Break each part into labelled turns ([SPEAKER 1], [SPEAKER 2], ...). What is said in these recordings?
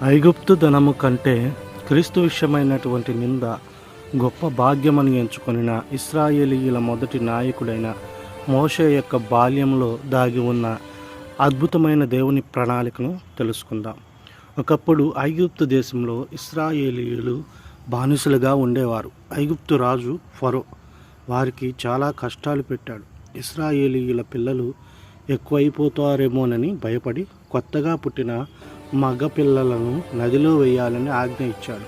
[SPEAKER 1] ఐగుప్తు ధనము కంటే క్రీస్తు విషయమైనటువంటి నింద గొప్ప భాగ్యమని ఎంచుకొనిన ఇశ్రాయేలీయుల మొదటి నాయకుడైన మోషే యొక్క బాల్యంలో దాగి ఉన్న అద్భుతమైన దేవుని ప్రణాళికను తెలుసుకుందాం. ఒకప్పుడు ఐగుప్తు దేశంలో ఇశ్రాయేలీయులు బానిసలుగా ఉండేవారు. ఐగుప్తు రాజు ఫరో వారికి చాలా కష్టాలు పెట్టాడు. ఇశ్రాయేలీయుల పిల్లలు ఎక్కువైపోతారేమోనని భయపడి కొత్తగా పుట్టిన మగ పిల్లలను నదిలో వేయాలని ఆజ్ఞ ఇచ్చాడు.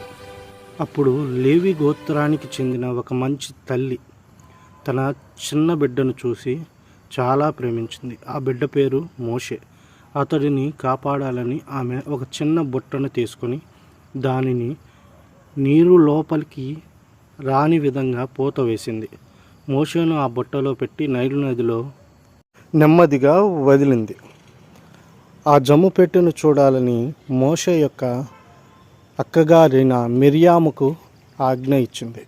[SPEAKER 1] అప్పుడు లేవి గోత్రానికి చెందిన ఒక మంచి తల్లి తన చిన్న బిడ్డను చూసి చాలా ప్రేమించింది. ఆ బిడ్డ పేరు మోషే. అతడిని కాపాడాలని ఆమె ఒక చిన్న బుట్టను తీసుకొని దానిని నీరు లోపలికి రాని విధంగా పూత వేసింది. మోషేను ఆ బుట్టలో పెట్టి నైలు నదిలో నెమ్మదిగా వదిలింది. ఆ జమ్ము పెట్టెను చూడాలని మోషే యొక్క అక్కగారైన మిరియాముకు ఆజ్ఞ ఇచ్చింది.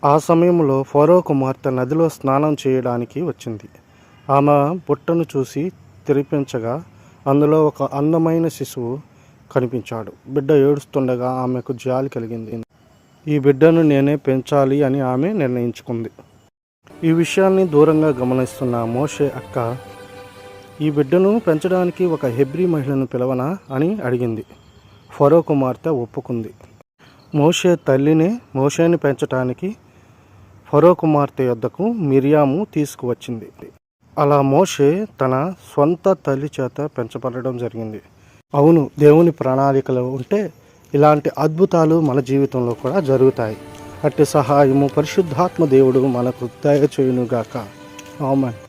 [SPEAKER 1] ఆ సమయంలో ఫరో కుమార్తె నదిలో స్నానం చేయడానికి వచ్చింది. ఆమె బుట్టను చూసి తెరిపించగా అందులో ఒక అందమైన శిశువు కనిపించాడు. బిడ్డ ఏడుస్తుండగా ఆమెకు జాలి కలిగింది. ఈ బిడ్డను నేనే పెంచాలి అని ఆమె నిర్ణయించుకుంది. ఈ విషయాన్ని దూరంగా గమనిస్తున్న మోషే అక్క ఈ బిడ్డను పెంచడానికి ఒక హెబ్రీ మహిళను పిలవనా అని అడిగింది. ఫరో కుమార్తె ఒప్పుకుంది. మోషే తల్లిని మోషేని పెంచడానికి ఫరో కుమార్తె యొద్దకు మిరియాము తీసుకువచ్చింది. అలా మోషే తన సొంత తల్లి చేత పెంచబడడం జరిగింది. అవును, దేవుని ప్రణాళికలు ఉంటే ఇలాంటి అద్భుతాలు మన జీవితంలో కూడా జరుగుతాయి. అట్టి సహాయము పరిశుద్ధాత్మ దేవుడు మనకు దయచేయునుగాక. ఆమేన్.